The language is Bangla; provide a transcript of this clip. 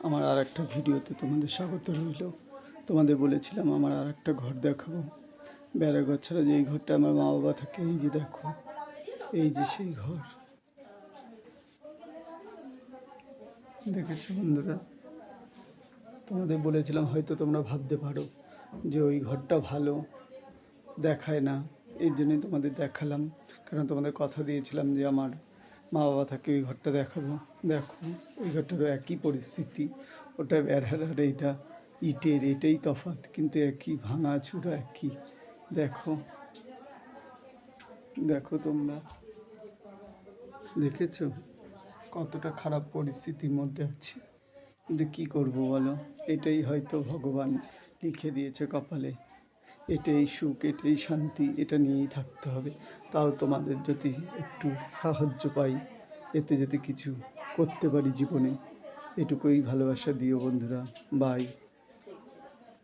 আমার আর একটা ভিডিওতে তোমাদের স্বাগত রইল। তোমাদের বলেছিলাম আমার আর একটা ঘর দেখাবো, বেড়া ঘর ছাড়া যে এই ঘরটা আমার মা বাবা থাকে। এই যে দেখো, এই যে সেই ঘর, দেখেছো বন্ধুরা? তোমাদের বলেছিলাম, হয়তো তোমরা ভাবতে পারো যে ওই ঘরটা ভালো দেখায় না, এই জন্যই তোমাদের দেখালাম। কারণ তোমাদের কথা দিয়েছিলাম যে আমার মা বাবা থাকে ওই ঘরটা দেখাবো। দেখো, ওই ঘরটারও একই পরিস্থিতি, ওটা বেড়ার আর এইটা ইটের, এটাই তফাৎ, কিন্তু একই ভাঙা চূড়া একই। দেখো, দেখো তোমরা দেখেছো কতটা খারাপ পরিস্থিতির মধ্যে আছি, কিন্তু কী করবো বলো? এটাই হয়তো ভগবান লিখে দিয়েছে কপালে, এটাই সুখ, এটাই শান্তি, এটা নিয়েই থাকতে হবে। তাও তোমাদের যদি একটু সাহায্য পাই, এতে যদি কিছু করতে পারি জীবনে, এটুকুই ভালোবাসা দিও বন্ধুরা। বাই।